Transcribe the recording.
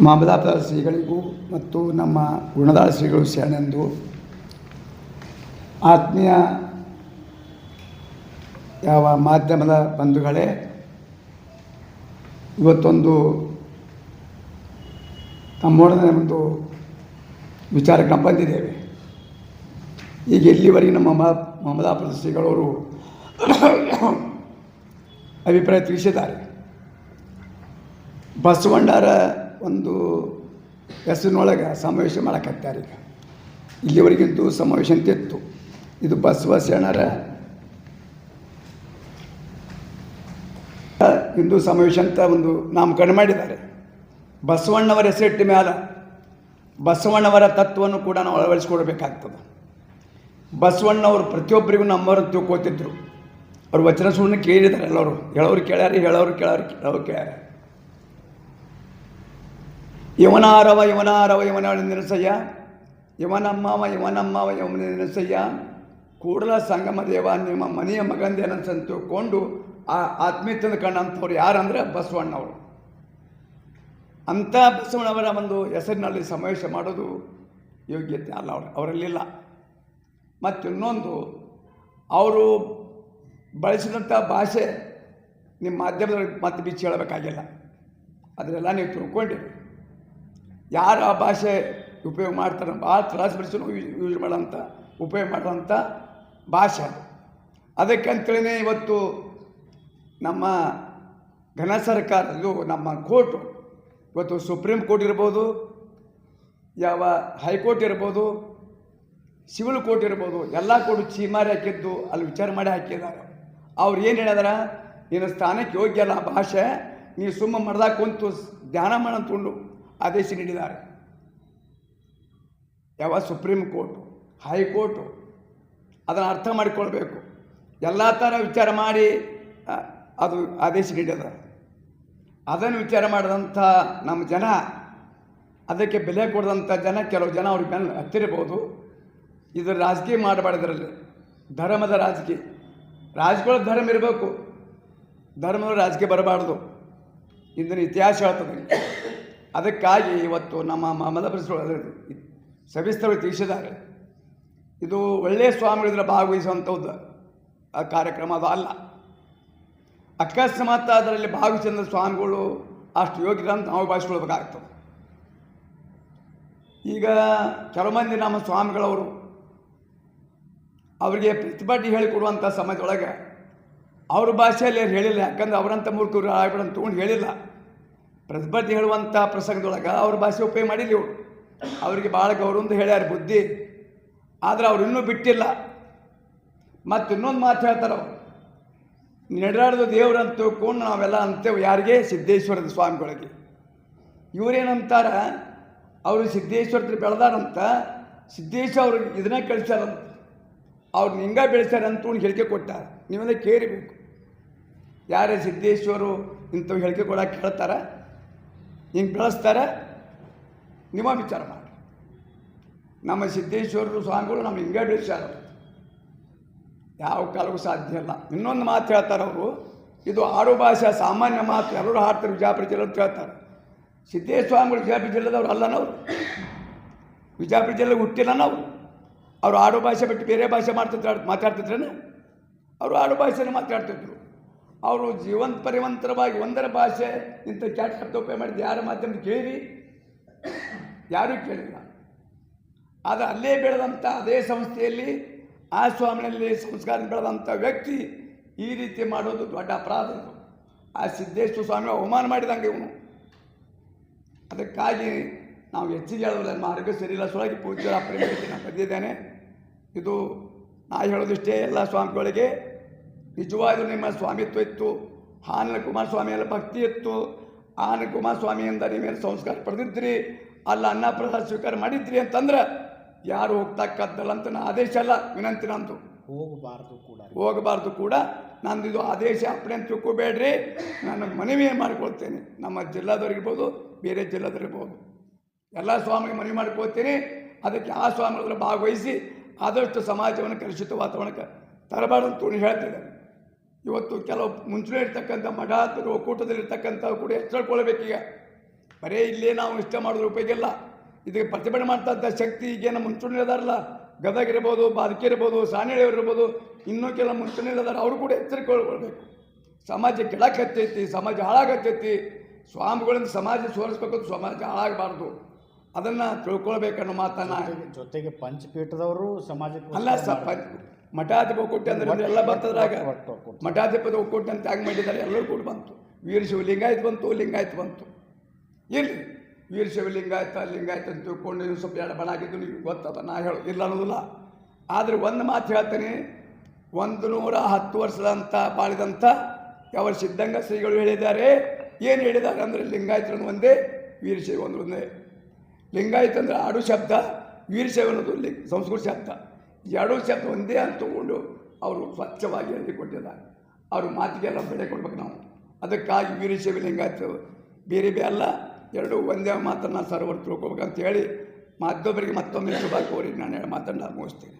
ಮಾಮದಾಪುರ ಶ್ರೀಗಳಿಗೂ ಮತ್ತು ನಮ್ಮ ಗುಣದಾಳ ಶ್ರೀಗಳು ಶರಣೆಂದು ಆತ್ಮೀಯ ಯಾವ ಮಾಧ್ಯಮದ ಬಂಧುಗಳೇ, ಇವತ್ತೊಂದು ತಮ್ಮೊಡನೆ ಒಂದು ವಿಚಾರಕ್ಕೆ ನಾವು ಬಂದಿದ್ದೇವೆ. ಈಗ ಇಲ್ಲಿವರೆಗೆ ನಮ್ಮ ಮಾಮದಾಪುರ ಶ್ರೀಗಳವರು ಅಭಿಪ್ರಾಯ ತಿಳಿಸಿದ್ದಾರೆ. ಬಸವಣ್ಣರ ಒಂದು ಹೆಸರಿನೊಳಗೆ ಸಮಾವೇಶ ಮಾಡಕತ್ತಾರೆ. ಈಗ ಇಲ್ಲಿವರೆಗಿಂದು ಸಮಾವೇಶ ಅಂತಿತ್ತು. ಇದು ಬಸವ ಶರಣರ ಹಿಂದೂ ಸಮಾವೇಶ ಅಂತ ಒಂದು ನಾಮಕರಣ ಮಾಡಿದ್ದಾರೆ. ಬಸವಣ್ಣವರ ಹೆಸರಿಟ್ಟ ಮೇಲೆ ಬಸವಣ್ಣವರ ತತ್ವವನ್ನು ಕೂಡ ನಾವು ಅಳವಡಿಸ್ಕೊಡ್ಬೇಕಾಗ್ತದೆ. ಬಸವಣ್ಣವರು ಪ್ರತಿಯೊಬ್ಬರಿಗೂ ನಮ್ಮವರು ತಿಳ್ಕೋತಿದ್ರು. ಅವ್ರು ವಚನ ಸುಳ್ಳು ಕೇಳಿದ್ದಾರೆ. ಎಲ್ಲವರು ಹೇಳೋರು ಕೇಳ್ಯಾರ. ಇವನಾರವ ಇವನ ನಿರಸಯ್ಯ, ಇವನಮ್ಮವ ಇವನ ನಿರಸಯ್ಯ, ಕೂಡಲ ಸಂಗಮ ದೇವ ನಿಮ್ಮ ಮನೆಯ ಮಗಂದೇನಂತ ತಿಳ್ಕೊಂಡು ಆ ಆತ್ಮೀಯತೆಯನ್ನು ಕಂಡಂಥವ್ರು ಯಾರಂದರೆ ಬಸವಣ್ಣವರು. ಅಂಥ ಬಸವಣ್ಣವರ ಒಂದು ಹೆಸರಿನಲ್ಲಿ ಸಮಾವೇಶ ಮಾಡೋದು ಯೋಗ್ಯತೆ ಅಲ್ಲ ಅವರಲ್ಲಿಲ್ಲ. ಮತ್ತು ಇನ್ನೊಂದು, ಅವರು ಬಳಸಿದಂಥ ಭಾಷೆ ನಿಮ್ಮ ಮಾಧ್ಯಮದಲ್ಲಿ ಮತ್ತೆ ಬಿಚ್ಚಿ ಹೇಳಬೇಕಾಗಿಲ್ಲ. ಅದನ್ನೆಲ್ಲ ನೀವು ತಿಳ್ಕೊಂಡಿರಿ. ಯಾರು ಆ ಭಾಷೆ ಉಪಯೋಗ ಮಾಡ್ತಾರೆ, ಭಾಳ ತ್ರಾಸು ಬಳಸಿನೂ ಯೂಸ್ ಮಾಡೋಂಥ ಉಪಯೋಗ ಮಾಡೋಂಥ ಭಾಷೆ. ಅದಕ್ಕಂತೇಳಿನೇ ಇವತ್ತು ನಮ್ಮ ಘನ ಸರ್ಕಾರ, ಇದು ನಮ್ಮ ಕೋರ್ಟು, ಇವತ್ತು ಸುಪ್ರೀಂ ಕೋರ್ಟ್ ಇರ್ಬೋದು, ಯಾವ ಹೈಕೋರ್ಟ್ ಇರ್ಬೋದು, ಸಿವಿಲ್ ಕೋರ್ಟ್ ಇರ್ಬೋದು, ಎಲ್ಲ ಕೋರ್ಟ್ ಚೀಮಾರಿ ಹಾಕಿದ್ದು ಅಲ್ಲಿ ವಿಚಾರ ಮಾಡಿ ಹಾಕಿದ್ದಾರೆ. ಅವ್ರು ಏನು ಹೇಳಿದಾರ, ನಿನ್ನ ಸ್ಥಾನಕ್ಕೆ ಯೋಗ್ಯ ಅಲ್ಲ ಭಾಷೆ, ನೀವು ಸುಮ್ಮ ಮಡ್ದಾಗ ಕುಂತು ಧ್ಯಾನ ಮಾಡಂತುಂಡು ಆದೇಶ ನೀಡಿದ್ದಾರೆ. ಯಾವ ಸುಪ್ರೀಂ ಕೋರ್ಟು, ಹೈಕೋರ್ಟು ಅದನ್ನು ಅರ್ಥ ಮಾಡಿಕೊಳ್ಬೇಕು. ಎಲ್ಲ ಥರ ವಿಚಾರ ಮಾಡಿ ಅದು ಆದೇಶ ನೀಡಿದ. ಅದನ್ನು ವಿಚಾರ ಮಾಡಿದಂಥ ನಮ್ಮ ಜನ, ಅದಕ್ಕೆ ಬೆಲೆ ಕೊಡಿದಂಥ ಜನ, ಕೆಲವು ಜನ ಅವ್ರಿಗೆ ಬೆನ್ನು ಹತ್ತಿರಬಹುದು. ಇದು ರಾಜಕೀಯ ಮಾಡಬಾರ್ದ್ರಲ್ಲಿ, ಧರ್ಮದ ರಾಜಕೀಯ ಧರ್ಮ ಇರಬೇಕು, ಧರ್ಮದ ರಾಜಕೀಯ ಬರಬಾರ್ದು. ಇಂದಿನ ಇತಿಹಾಸ ಹೇಳ್ತದೆ. ಅದಕ್ಕಾಗಿ ಇವತ್ತು ನಮ್ಮ ಮಾಮದಾಪುರ ಸವಿಸ್ತರವಾಗಿ ತಿಳಿಸಿದ್ದಾರೆ. ಇದು ಒಳ್ಳೆಯ ಸ್ವಾಮಿಗಳಿದ್ರೆ ಭಾಗವಹಿಸುವಂಥದ್ದು ಆ ಕಾರ್ಯಕ್ರಮ ಅದು ಅಲ್ಲ. ಅಕಸ್ಮಾತ್ ಅದರಲ್ಲಿ ಭಾಗವಹಿಸಿದ ಸ್ವಾಮಿಗಳು ಅಷ್ಟು ಯೋಗ್ಯರಂತ ನಾವು ಭಾವಿಸ್ಕೊಳ್ಬೇಕಾಗ್ತದೆ. ಈಗ ಕೆಲವು ಮಂದಿ ನಮ್ಮ ಸ್ವಾಮಿಗಳವರು ಅವರಿಗೆ ಪ್ರತಿಭಟನೆ ಹೇಳಿಕೊಡುವಂಥ ಸಮಯದೊಳಗೆ ಅವ್ರ ಭಾಷೆಯಲ್ಲಿ ಹೇಳಿಲ್ಲ. ಯಾಕಂದ್ರೆ ಅವರಂಥ ಮೂರ್ಖರು ಆಗ್ಬಿಡಂತ ತೊಗೊಂಡು ಹೇಳಿಲ್ಲ. ಪ್ರತಿಭಟನೆ ಹೇಳುವಂಥ ಪ್ರಸಂಗದೊಳಗೆ ಅವ್ರ ಭಾಷೆ ಉಪಯೋಗ ಮಾಡಿಲ್ಲ. ಇವರು ಅವರಿಗೆ ಭಾಳ ಗೌರವದಿಂದ ಹೇಳ್ಯಾರ ಬುದ್ಧಿ. ಆದರೆ ಅವ್ರು ಇನ್ನೂ ಬಿಟ್ಟಿಲ್ಲ. ಮತ್ತು ಇನ್ನೊಂದು ಮಾತು ಹೇಳ್ತಾರೆ, ಅವರು ನಡೆದಾಡ್ದು ದೇವ್ರಂತ ತಿಳ್ಕೊಂಡು ನಾವೆಲ್ಲ ಅಂತೇವೆ. ಯಾರಿಗೆ? ಸಿದ್ದೇಶ್ವರದ ಸ್ವಾಮಿಗಳಿಗೆ. ಇವರೇನಂತಾರ, ಅವರು ಸಿದ್ದೇಶ್ವರದಲ್ಲಿ ಬೆಳೆದಾರಂತ, ಸಿದ್ದೇಶ್ವರ ಅವ್ರಿಗೆ ಇದನ್ನ ಕಳಿಸ್ಯಾರಂತ, ಅವ್ರು ಹಿಂಗೆ ಬೆಳೆಸ್ಯಾರ ಅಂತ ಹೇಳಿಕೆ ಕೊಟ್ಟಾರ. ನೀವೆಲ್ಲ ಕೇಳಬೇಕು. ಯಾರೇ ಸಿದ್ದೇಶ್ವರು ಇಂಥವು ಹೇಳಿಕೆ ಕೊಡೋಕೆ ಹೇಳ್ತಾರೆ, ಹಿಂಗೆ ಬೆಳೆಸ್ತಾರೆ, ನಿಮ್ಮ ವಿಚಾರ ಮಾಡಿ. ನಮ್ಮ ಸಿದ್ದೇಶ್ವರರು ಸ್ವಾಮಿಗಳು ನಮ್ಮ ಹಿಂಗೆ ಬೆಳೆಸ್ಯಾರ, ಯಾವ ಕಾಲಕ್ಕೂ ಸಾಧ್ಯ ಇಲ್ಲ. ಇನ್ನೊಂದು ಮಾತು ಹೇಳ್ತಾರೆ ಅವರು, ಇದು ಆಡು ಭಾಷೆ ಸಾಮಾನ್ಯ ಮಾತು, ಎಲ್ಲರೂ ಹಾಡ್ತಾರೆ ವಿಜಯಪುರ ಜಿಲ್ಲೆ ಅಂತ ಹೇಳ್ತಾರೆ. ಸಿದ್ದೇಶ್ವರ ಸ್ವಾಮಿಗಳು ವಿಜಯಪುರ ಜಿಲ್ಲೆದವ್ರು ಅಲ್ಲನವ್ರು, ವಿಜಯಪುರ ಜಿಲ್ಲೆಗೆ ಹುಟ್ಟಿಲ್ಲ ನಾವು. ಅವರು ಆಡು ಭಾಷೆ ಬಿಟ್ಟು ಬೇರೆ ಭಾಷೆ ಮಾತಾಡ್ತಿದ್ರೇನೆ. ಅವರು ಆಡು ಭಾಷೆನೇ ಮಾತಾಡ್ತಿದ್ರು. ಅವರು ಜೀವಂತ ಪರಿವಂತರವಾಗಿ ಒಂದರ ಭಾಷೆ ಇಂಥ ಕ್ಯಾಟ್ ಶಬ್ದ ಉಪಯೋಗ ಮಾಡಿದ್ದು ಯಾರ ಮಾಧ್ಯಮ ಕೇಳಿ ಯಾರೂ ಕೇಳಿಲ್ಲ. ಆದರೆ ಅಲ್ಲೇ ಬೆಳೆದಂಥ ಅದೇ ಸಂಸ್ಥೆಯಲ್ಲಿ ಆ ಸ್ವಾಮಿಯಲ್ಲಿ ಸಂಸ್ಕಾರ ಬೆಳೆದಂಥ ವ್ಯಕ್ತಿ ಈ ರೀತಿ ಮಾಡೋದು ದೊಡ್ಡ ಅಪರಾಧ. ಆ ಸಿದ್ದೇಶ್ವರ ಸ್ವಾಮಿ ಅವಮಾನ ಮಾಡಿದಂಗೆ ಇವನು. ಅದಕ್ಕಾಗಿ ನಾವು ಹೆಚ್ಚಿಗೆ ಹೇಳೋದಿಲ್ಲ, ಮಾರ್ಗ ಸರಿಯಿಲ್ಲ. ಸೊಳಗೆ ಪೂಜ್ಯರ ಪ್ರೇಮಿಸಿ ನಾನು ಬಂದಿದ್ದೇನೆ. ಇದು ನಾ ಹೇಳೋದಿಷ್ಟೇ, ಎಲ್ಲ ಸ್ವಾಮಿಗಳಿಗೆ ನಿಜವಾಗೂ ನಿಮ್ಮ ಸ್ವಾಮಿತ್ವ ಇತ್ತು. ಆನಂದ ಕುಮಾರಸ್ವಾಮಿಯಲ್ಲ ಭಕ್ತಿ ಇತ್ತು. ಆನಂದ ಕುಮಾರಸ್ವಾಮಿಯಿಂದ ನೀವೇನು ಸಂಸ್ಕಾರ ಪಡೆದಿದ್ರಿ, ಅಲ್ಲ ಅನ್ನಪ್ರಸಾದ ಸ್ವೀಕಾರ ಮಾಡಿದ್ರಿ ಅಂತಂದ್ರೆ ಯಾರು ಹೋಗ್ತಕ್ಕದ್ದಲ್ಲ ಅಂತ ನಾ ಆದೇಶ ಅಲ್ಲ, ವಿನಂತಿ ನಂದು. ಹೋಗಬಾರ್ದು ಕೂಡ ನಂದು ಇದು ಆದೇಶ. ಅಪ್ಪಣೆ ಅಂತ ತಿಳ್ಕೊಬೇಡ್ರಿ. ನಾನು ಮನವಿ ಮಾಡಿಕೊಳ್ತೇನೆ. ನಮ್ಮ ಜಿಲ್ಲಾದವ್ರಿರ್ಬೋದು, ಬೇರೆ ಜಿಲ್ಲಾದವ್ರಿರ್ಬೋದು, ಎಲ್ಲ ಸ್ವಾಮಿಗೆ ಮನವಿ ಮಾಡ್ಕೊಳ್ತೀನಿ. ಅದಕ್ಕೆ ಆ ಸ್ವಾಮಿಗಳ ಭಾಗವಹಿಸಿ ಆದಷ್ಟು ಸಮಾಜವನ್ನು ಕಲುಷಿತ ವಾತಾವರಣಕ್ಕೆ ತರಬಾರ್ದು ಅಂತ ಹೇಳ್ತಿದ್ದಾರೆ. ಇವತ್ತು ಕೆಲವು ಮುಂಚೆ ಇರ್ತಕ್ಕಂಥ ಮಠಾತ್ಮಕ ಒಕ್ಕೂಟದಲ್ಲಿರ್ತಕ್ಕಂಥವು ಕೂಡ ಎಚ್ಚರಕೊಳ್ಬೇಕೀಗ. ಬರೀ ಇಲ್ಲೇ ನಾವು ಇಷ್ಟ ಮಾಡಿದ್ರೆ ಉಪಯೋಗ ಇಲ್ಲ. ಇದಕ್ಕೆ ಪ್ರತಿಭಟನೆ ಮಾಡ್ತಂಥ ಶಕ್ತಿ ಈಗೇನು ಮುಂಚೂಣಿ ಇದಾರಲ್ಲ, ಗದಗ ಇರ್ಬೋದು, ಬಾಲ್ಕಿ ಇರ್ಬೋದು, ಸಾಣೇಳಿಯವ್ರು ಇರ್ಬೋದು, ಇನ್ನೂ ಕೆಲ ಮುಂಚೂಣಿ ಇದಾರೆ, ಅವರು ಕೂಡ ಎಚ್ಚರಿಕೊಳ್ಬೇಕು. ಸಮಾಜ ಕೆಳಕತ್ತೈತಿ, ಸಮಾಜ ಹಾಳಾಗತ್ತೈತಿ. ಸ್ವಾಮಿಗಳಿಂದ ಸಮಾಜ ಸೋರಿಸ್ಬೇಕು, ಸಮಾಜ ಹಾಳಾಗಬಾರ್ದು, ಅದನ್ನು ತಿಳ್ಕೊಳ್ಬೇಕನ್ನೋ ಮಾತನ್ನು. ಜೊತೆಗೆ ಪಂಚಪೀಠದವರು ಸಮಾಜಕ್ಕೆ ಅಲ್ಲ ಮಠಾಧಿಪ ಒಕ್ಕೂಟ ಅಂದ್ರೆ ಎಲ್ಲ ಬರ್ತದ್ರಾಗ. ಮಠಾಧಿಪದ ಒಕ್ಕೂಟ ಅಂತ ತ್ಯಾಗ ಮಾಡಿದ್ದಾರೆ, ಎಲ್ಲರೂ ಕೂಡ ಬಂತು. ವೀರಶೈವ ಲಿಂಗಾಯತ್ ಬಂತು, ಲಿಂಗಾಯತ್ ಬಂತು. ಇಲ್ಲಿ ವೀರಶೈವ ಲಿಂಗಾಯತ ಅಂತ ತಿಳ್ಕೊಂಡು ನೀವು ಸ್ವಲ್ಪ ಎರಡು ಬಣ ಆಗಿದ್ದು ನೀವು ಗೊತ್ತದ, ನಾ ಇಲ್ಲ ಅನ್ನೋದಿಲ್ಲ. ಆದರೆ ಒಂದು ಮಾತು ಹೇಳ್ತೇನೆ, 110 ವರ್ಷದಂತ ಬಾಳಿದಂಥ ಯಾವ ಸಿದ್ಧಂಗ ಶ್ರೀಗಳು ಹೇಳಿದ್ದಾರೆ. ಏನು ಹೇಳಿದ್ದಾರೆ ಅಂದರೆ ಲಿಂಗಾಯತರನ್ನು ಒಂದೇ, ವೀರಶೈವ ಒಂದೇ. ಲಿಂಗಾಯತ ಅಂದರೆ ಆಡು ಶಬ್ದ, ವೀರಶೈವ ಅನ್ನೋದು ಸಂಸ್ಕೃತ ಶಬ್ದ. ಎರಡೂ ಶಬ್ದ ಒಂದೇ ಅಂತ ತಗೊಂಡು ಅವರು ಸ್ವಚ್ಛವಾಗಿ ಹೇಳಿಕೊಟ್ಟಿದ್ದಾರೆ. ಅವ್ರ ಮಾತಿಗೆಲ್ಲ ಬೆಲೆ ಕೊಡ್ಬೇಕು ನಾವು. ಅದಕ್ಕಾಗಿ ವೀರಶೈವ ಲಿಂಗಾಯತ ಬೇರೆ ಬೇರೆ ಅಲ್ಲ, ಎರಡೂ ಒಂದೇ ಮಾತನ್ನು ಸರ್ವರು ತಿಳ್ಕೊಬೇಕಂತ ಹೇಳಿ ಮತ್ತೊಬ್ಬರಿಗೆ ಮತ್ತೊಮ್ಮೆ ಶುಭ ಕೋರಿ ನಾನು ಮಾತನ್ನು ಮುಗಿಸ್ತೇನೆ.